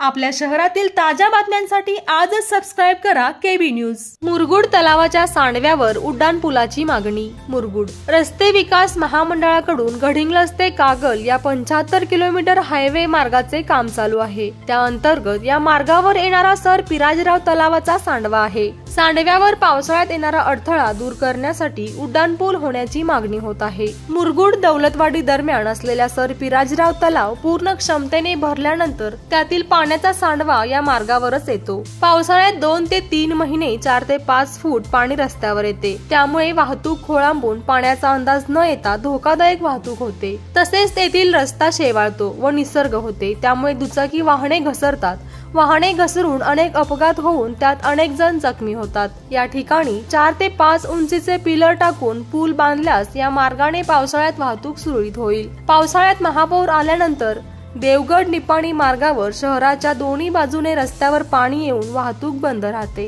आपल्या शहरातील ताज्या बातम्यांसाठी आजच सबस्क्राइब करा केबी न्यूज। मुरगुड तलावाच्या सांडव्यावर उड्डाणपुलाची मागणी। मुरगुड रस्ते विकास महामंडळाकडून गडिंग्लज ते कागल या 75 किलोमीटर हायवे मार्गाचे काम चालू आहे। त्या अंतर्गत या मार्गावर येणारा सर पिराजराव तलावाचा सांडवा आहे। सांडव्यावर पावसाळ्यात येणारा अडथळा दूर करण्यासाठी उड्डाणपूल होण्याची मागणी होत आहे। मुरगुड दौलतवाडी दरम्यान असलेला सर पिराजराव तलाव पूर्ण क्षमतेने भरल्यानंतर त्यातील पाण्याचा सांडवा या मार्गावरच येतो। पावसाळ्यात 2 ते 3 महिने 4 ते 5 फूट पाणी रस्त्यावर येते, त्यामुळे वाहतूक खोळंबून पाण्याचा अंदाज न येता धोकादायक वाहतूक होते। तसेच तेथील रस्ता शेवाळतो व निसर्ग होते, त्यामुळे दुचाकी वाहने घसरतात। वाहने घसरून अनेक अपघात होऊन त्यात अनेक जण जखमी होतात। या ठिकाणी 4 ते 5 उंचीचे पिलर टाकून पूल बांधल्यास या मार्गाने पावसाळ्यात वाहतूक सुरळीत होईल। पावसाळ्यात महापूर आल्यानंतर देवगड निपाणी मार्गावर शहराच्या दोन्ही बाजूने रस्त्यावर पाणी येऊन वाहतूक बंद राहते।